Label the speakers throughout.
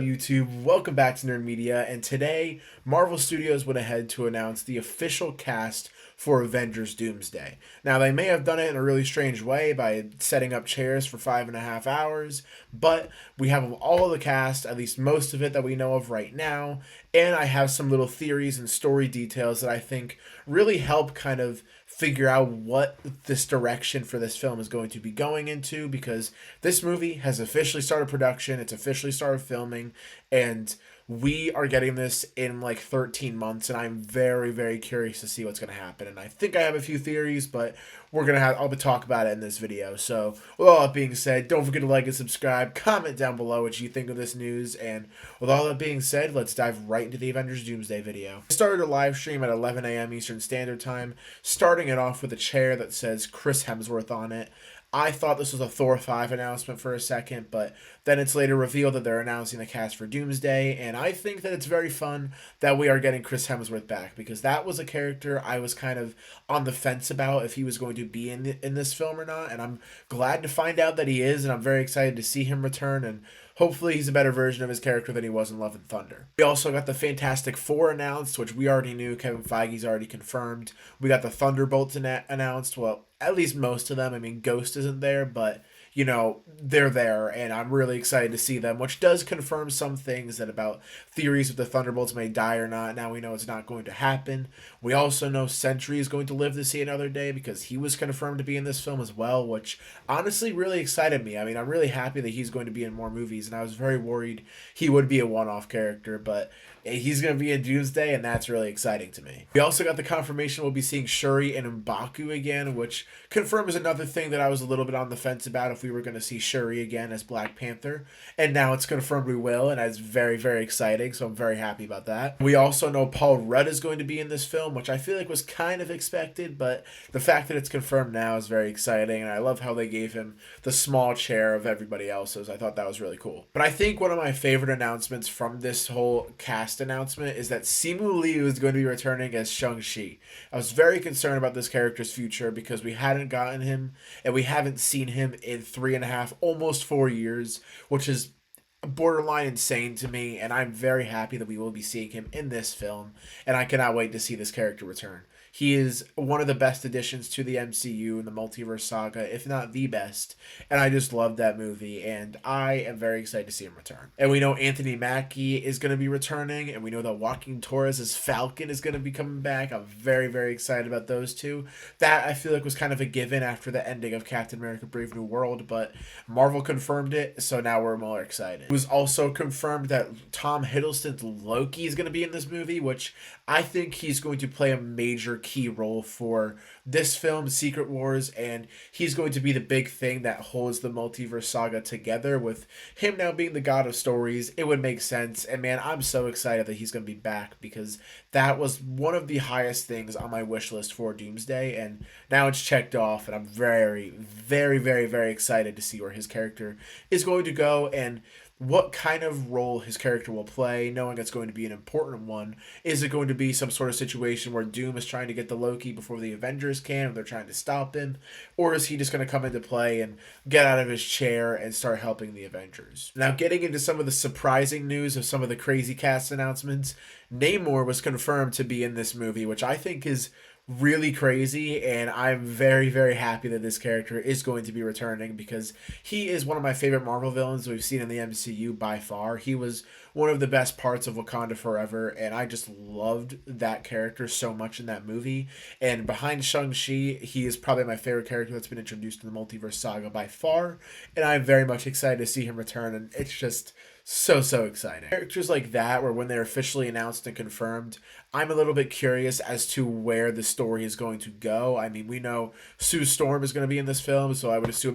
Speaker 1: YouTube, welcome back to Nerd Media, and today Marvel Studios went ahead to announce the official cast for Avengers Doomsday. Now, they may have done it in a really strange way by setting up chairs for 5.5 hours, but we have all of the cast, at least most of it that we know of right now, and I have some little theories and story details that I think really help kind of figure out what this direction for this film is going to be going into, because this movie has officially started production, it's officially started filming, and we are getting this in like 13 months, and I'm very, very curious to see what's going to happen. And I think I have a few theories, but I'll talk about it in this video. So with all that being said, don't forget to like and subscribe, comment down below what you think of this news, and with all that being said, let's dive right into the Avengers Doomsday video. I started a live stream at 11 a.m. Eastern Standard Time, starting it off with a chair that says Chris Hemsworth on it. I thought this was a Thor 5 announcement for a second, but then it's later revealed that they're announcing the cast for Doomsday, and I think that it's very fun that we are getting Chris Hemsworth back, because that was a character I was kind of on the fence about if he was going to be in this film or not, and I'm glad to find out that he is, and I'm very excited to see him return, and hopefully he's a better version of his character than he was in Love and Thunder. We also got the Fantastic Four announced, which we already knew. Kevin Feige's already confirmed. We got the Thunderbolts announced. Well, at least most of them. I mean, Ghost isn't there, but you know, they're there, and I'm really excited to see them, which does confirm some things that about theories if the Thunderbolts may die or not. Now we know it's not going to happen. We also know Sentry is going to live to see another day, because he was confirmed to be in this film as well, which honestly really excited me. I mean, I'm really happy that he's going to be in more movies, and I was very worried he would be a one-off character, but he's going to be in Doomsday, and that's really exciting to me. We also got the confirmation we'll be seeing Shuri and M'Baku again, which confirms another thing that I was a little bit on the fence about, if we were going to see Shuri again as Black Panther. And now it's confirmed we will, and that's very, very exciting, so I'm very happy about that. We also know Paul Rudd is going to be in this film, which I feel like was kind of expected, but the fact that it's confirmed now is very exciting, and I love how they gave him the small chair of everybody else's. I thought that was really cool. But I think one of my favorite announcements from this whole cast announcement is that Simu Liu is going to be returning as Shang-Chi. I was very concerned about this character's future because we hadn't gotten him, and we haven't seen him in 3.5, almost 4 years, which is borderline insane to me, and I'm very happy that we will be seeing him in this film, and I cannot wait to see this character return. He is one of the best additions to the MCU in the multiverse saga, if not the best, and I just love that movie, and I am very excited to see him return. And we know Anthony Mackie is going to be returning, and we know that Joaquin Torres as Falcon is going to be coming back. I'm very, very excited about those two. That, I feel like, was kind of a given after the ending of Captain America Brave New World, but Marvel confirmed it, so now we're more excited. It was also confirmed that Tom Hiddleston's Loki is going to be in this movie, which I think he's going to play a major key role for this film, Secret Wars, and he's going to be the big thing that holds the multiverse saga together. With him now being the god of stories, it would make sense, and man, I'm so excited that he's going to be back, because that was one of the highest things on my wish list for Doomsday, and now it's checked off, and I'm very, very, very, very excited to see where his character is going to go, and what kind of role his character will play, knowing it's going to be an important one. Is it going to be some sort of situation where Doom is trying to get the Loki before the Avengers can, or they're trying to stop him? Or is he just going to come into play and get out of his chair and start helping the Avengers? Now, getting into some of the surprising news of some of the crazy cast announcements, Namor was confirmed to be in this movie, which I think is really crazy, and I'm very, very happy that this character is going to be returning, because he is one of my favorite Marvel villains we've seen in the MCU by far. He was one of the best parts of Wakanda Forever, and I just loved that character so much in that movie. And behind Shang-Chi, he is probably my favorite character that's been introduced in the multiverse saga by far, and I'm very much excited to see him return, and it's just so exciting. Characters like that, where when they're officially announced and confirmed, I'm a little bit curious as to where the story is going to go. I mean, we know Sue Storm is going to be in this film, so I would assume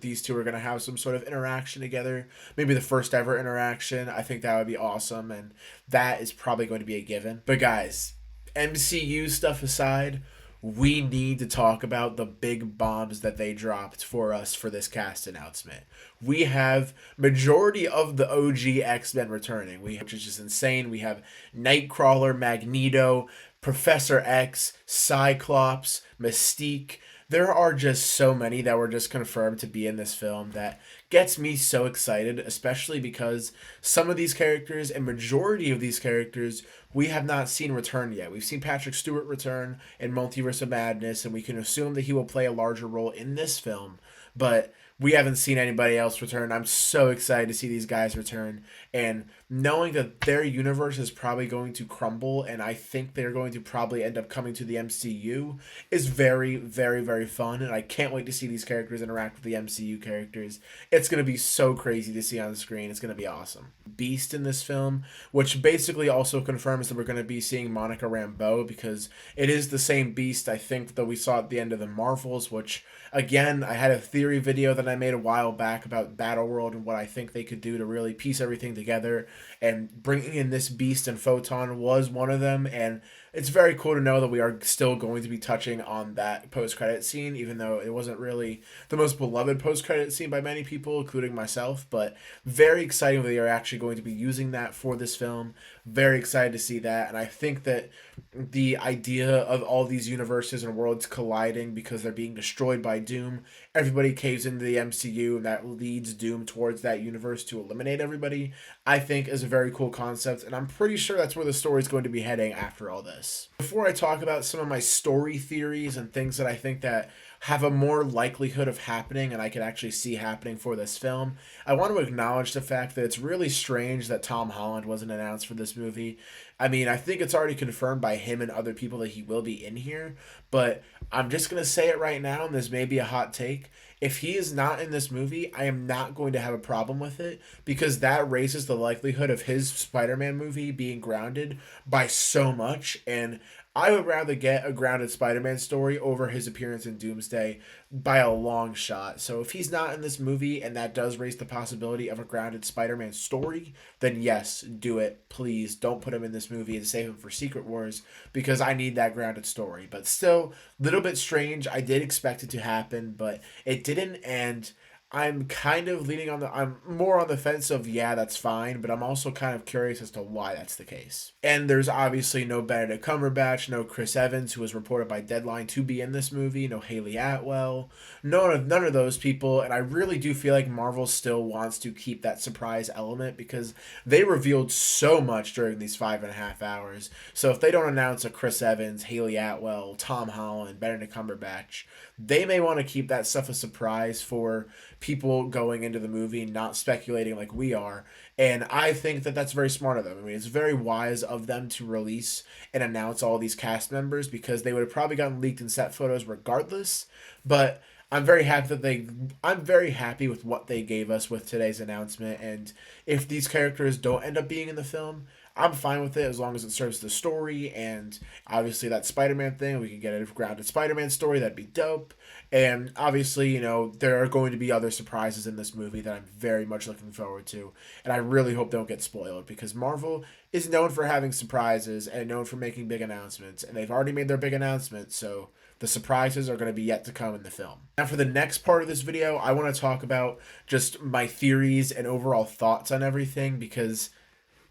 Speaker 1: these two are going to have some sort of interaction together. Maybe the first ever interaction. I think that would be awesome, and that is probably going to be a given. But guys, MCU stuff aside, we need to talk about the big bombs that they dropped for us for this cast announcement. We have majority of the OG X-Men returning, which is just insane. We have Nightcrawler, Magneto, Professor X, Cyclops, Mystique. There are just so many that were just confirmed to be in this film that gets me so excited, especially because some of these characters and majority of these characters we have not seen return yet. We've seen Patrick Stewart return in Multiverse of Madness, and we can assume that he will play a larger role in this film, but we haven't seen anybody else return. I'm so excited to see these guys return, and knowing that their universe is probably going to crumble, and I think they're going to probably end up coming to the MCU, is very, very, very fun, and I can't wait to see these characters interact with the MCU characters. It's going to be so crazy to see on the screen. It's going to be awesome. Beast in this film, which basically also confirms that we're going to be seeing Monica Rambeau, because it is the same Beast, I think, that we saw at the end of the Marvels, which, again, I had a theory video that I made a while back about Battleworld and what I think they could do to really piece everything together, and bringing in this Beast and Photon was one of them, and it's very cool to know that we are still going to be touching on that post-credit scene, even though it wasn't really the most beloved post-credit scene by many people, including myself, but very exciting that they are actually going to be using that for this film. Very excited to see that, and I think that the idea of all these universes and worlds colliding because they're being destroyed by Doom, everybody caves into the MCU, and that leads Doom towards that universe to eliminate everybody, I think is a very cool concept, and I'm pretty sure that's where the story is going to be heading after all this. Before I talk about some of my story theories and things that I think that have a more likelihood of happening and I could actually see happening for this film, I want to acknowledge the fact that it's really strange that Tom Holland wasn't announced for this movie. I mean, I think it's already confirmed by him and other people that he will be in here, but I'm just going to say it right now, and this may be a hot take. If he is not in this movie, I am not going to have a problem with it, because that raises the likelihood of his Spider-Man movie being grounded by so much, and I would rather get a grounded Spider-Man story over his appearance in Doomsday by a long shot. So if he's not in this movie and that does raise the possibility of a grounded Spider-Man story, then yes, do it. Please don't put him in this movie and save him for Secret Wars, because I need that grounded story. But still, a little bit strange. I did expect it to happen, but it didn't, and I'm kind of I'm more on the fence of, yeah, that's fine, but I'm also kind of curious as to why that's the case. And there's obviously no Benedict Cumberbatch, no Chris Evans, who was reported by Deadline to be in this movie, no Haley Atwell, none of those people, and I really do feel like Marvel still wants to keep that surprise element, because they revealed so much during these 5.5 hours. So if they don't announce a Chris Evans, Haley Atwell, Tom Holland, Benedict Cumberbatch, they may want to keep that stuff a surprise for people going into the movie, not speculating like we are. And I think that that's very smart of them. I mean, it's very wise of them to release and announce all these cast members, because they would have probably gotten leaked in set photos regardless. But I'm very happy I'm very happy with what they gave us with today's announcement. And if these characters don't end up being in the film, I'm fine with it as long as it serves the story, and obviously that Spider-Man thing, we can get a grounded Spider-Man story, that'd be dope. And obviously, there are going to be other surprises in this movie that I'm very much looking forward to, and I really hope they don't get spoiled, because Marvel is known for having surprises and known for making big announcements, and they've already made their big announcement, so the surprises are going to be yet to come in the film. Now, for the next part of this video, I want to talk about just my theories and overall thoughts on everything, because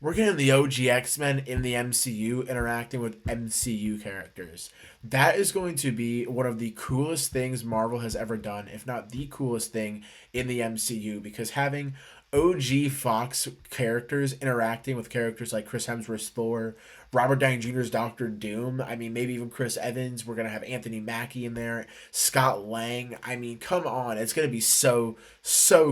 Speaker 1: we're getting the OG X-Men in the MCU interacting with MCU characters. That is going to be one of the coolest things Marvel has ever done, if not the coolest thing in the MCU, because having OG Fox characters interacting with characters like Chris Hemsworth's Thor, Robert Downey Jr.'s Doctor Doom, I mean, maybe even Chris Evans, we're going to have Anthony Mackie in there, Scott Lang, I mean, come on, it's going to be so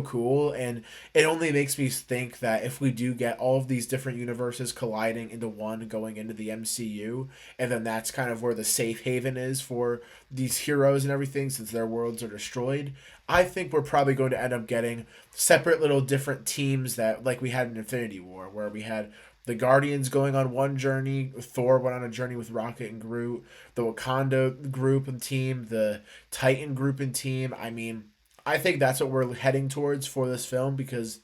Speaker 1: cool, and it only makes me think that if we do get all of these different universes colliding into one going into the MCU, and then that's kind of where the safe haven is for these heroes and everything, since their worlds are destroyed, I think we're probably going to end up getting separate little different teams that, like we had in Infinity War, where we had the Guardians going on one journey, Thor went on a journey with Rocket and Groot, the Wakanda group and team, the Titan group and team. I mean, I think that's what we're heading towards for this film, because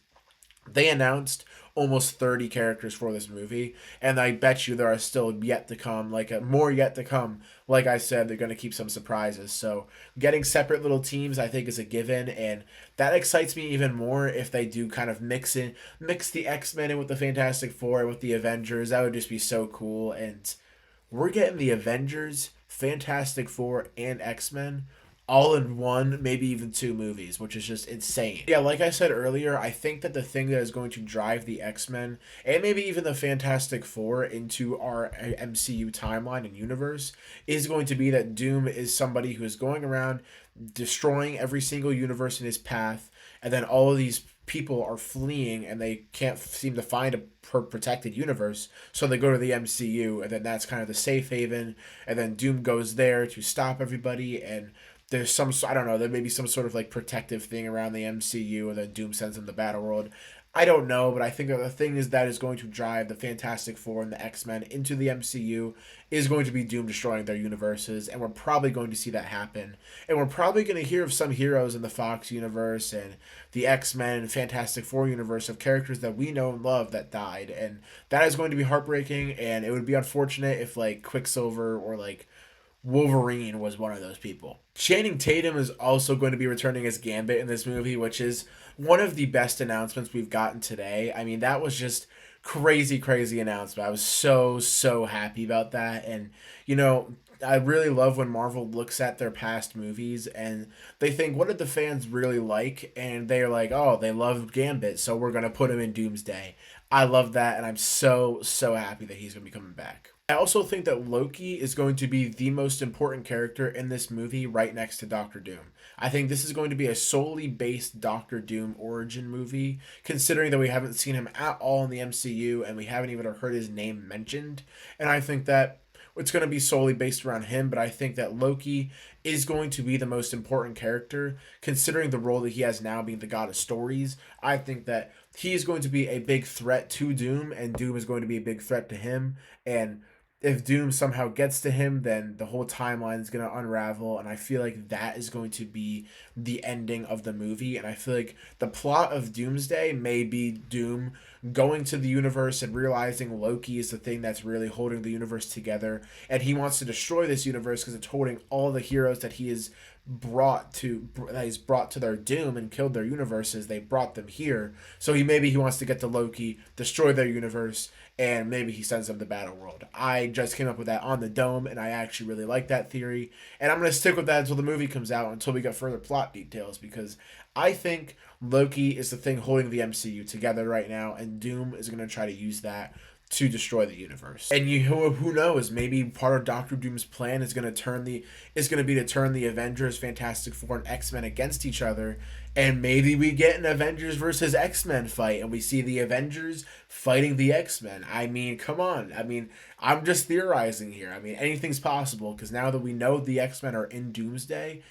Speaker 1: they announced almost 30 characters for this movie, and I bet you there are still yet to come, more yet to come. Like I said, they're going to keep some surprises. So getting separate little teams, I think, is a given, and that excites me even more if they do kind of mix the X-Men in with the Fantastic Four and with the Avengers. That would just be so cool, and we're getting the Avengers, Fantastic Four, and X-Men all in one, maybe even two movies, which is just insane. Yeah, like I said earlier, I think that the thing that is going to drive the X-Men and maybe even the Fantastic Four into our MCU timeline and universe is going to be that Doom is somebody who is going around destroying every single universe in his path, and then all of these people are fleeing and they can't seem to find a protected universe, so they go to the MCU, and then that's kind of the safe haven, and then Doom goes there to stop everybody, and there's some, I don't know, there may be some sort of like protective thing around the MCU, and then Doom sends them to Battle World. I don't know, but I think that the thing is that is going to drive the Fantastic Four and the X-Men into the MCU is going to be Doom destroying their universes, and we're probably going to see that happen. And we're probably going to hear of some heroes in the Fox universe and the X-Men and Fantastic Four universe of characters that we know and love that died, and that is going to be heartbreaking, and it would be unfortunate if like Quicksilver or like Wolverine was one of those people. Channing Tatum is also going to be returning as Gambit in this movie, which is one of the best announcements we've gotten today. I mean, that was just crazy, crazy announcement. I was so happy about that. And, you know, I really love when Marvel looks at their past movies and they think, what did the fans really like? And they're like, oh, they loved Gambit, so we're going to put him in Doomsday. I love that, and I'm so happy that he's going to be coming back. I also think that Loki is going to be the most important character in this movie right next to Doctor Doom. I think this is going to be a solely based Doctor Doom origin movie, considering that we haven't seen him at all in the MCU and we haven't even heard his name mentioned. And I think that it's going to be solely based around him, but I think that Loki is going to be the most important character, considering the role that he has now being the god of stories. I think that he is going to be a big threat to Doom, and Doom is going to be a big threat to him. And if Doom somehow gets to him, then the whole timeline is going to unravel, and I feel like that is going to be the ending of the movie. And I feel like the plot of Doomsday may be Doom going to the universe and realizing Loki is the thing that's really holding the universe together, and he wants to destroy this universe because it's holding all the heroes that he is that he's brought to their doom and killed their universes. They brought them here, so he wants to get to Loki, destroy their universe, and maybe he sends them to Battle World. I just came up with that on the dome, and I actually really like that theory, and I'm gonna stick with that until the movie comes out, until we get further plot details, because I think Loki is the thing holding the MCU together right now, and Doom is gonna try to use that to destroy the universe. And who knows? Maybe part of Doctor Doom's plan is going to be to turn the Avengers, Fantastic Four, and X-Men against each other, and maybe we get an Avengers versus X-Men fight, and we see the Avengers fighting the X-Men. I mean, come on. I mean, I'm just theorizing here. I mean, anything's possible because now that we know the X-Men are in Doomsday,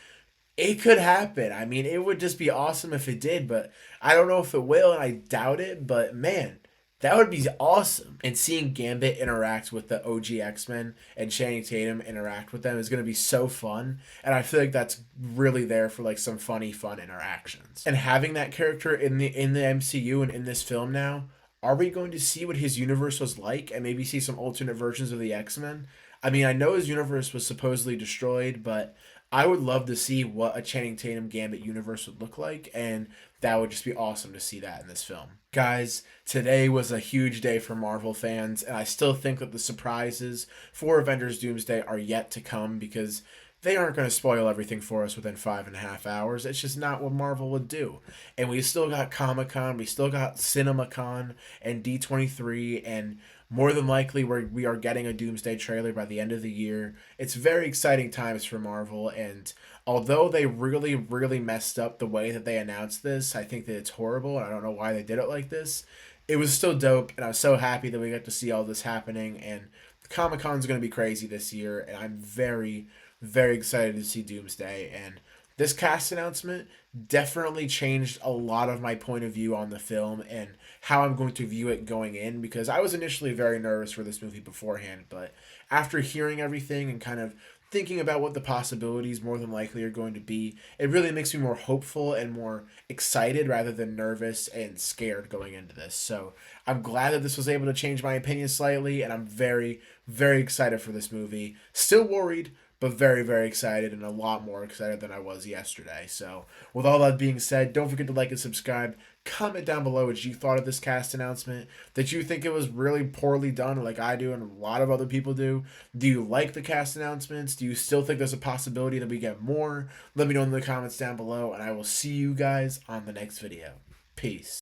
Speaker 1: it could happen. I mean, it would just be awesome if it did, but I don't know if it will, and I doubt it. But man, that would be awesome. And seeing Gambit interact with the OG X-Men and Channing Tatum interact with them is going to be so fun. And I feel like that's really there for like some funny, fun interactions. And having that character in the MCU and in this film now, are we going to see what his universe was like and maybe see some alternate versions of the X-Men? I mean, I know his universe was supposedly destroyed, but I would love to see what a Channing Tatum Gambit universe would look like, and that would just be awesome to see that in this film. Guys, today was a huge day for Marvel fans, and I still think that the surprises for Avengers Doomsday are yet to come because they aren't going to spoil everything for us within 5.5 hours. It's just not what Marvel would do. And we still got Comic Con, we still got CinemaCon and D23, and more than likely we are getting a Doomsday trailer by the end of the year. It's very exciting times for Marvel, and although they really messed up the way that they announced this, I think that it's horrible, and I don't know why they did it like this. It was still dope, and I'm so happy that we got to see all this happening, and Comic Con's going to be crazy this year, and I'm very excited to see Doomsday. And this cast announcement definitely changed a lot of my point of view on the film and how I'm going to view it going in, because I was initially very nervous for this movie beforehand, but after hearing everything and kind of thinking about what the possibilities more than likely are going to be, it really makes me more hopeful and more excited rather than nervous and scared going into this. So I'm glad that this was able to change my opinion slightly, and I'm very excited for this movie. Still worried, but very excited, and a lot more excited than I was yesterday. So with all that being said, don't forget to like and subscribe. Comment down below what you thought of this cast announcement. Did you think it was really poorly done, like I do and a lot of other people do? Do you like the cast announcements? Do you still think there's a possibility that we get more? Let me know in the comments down below, and I will see you guys on the next video. Peace.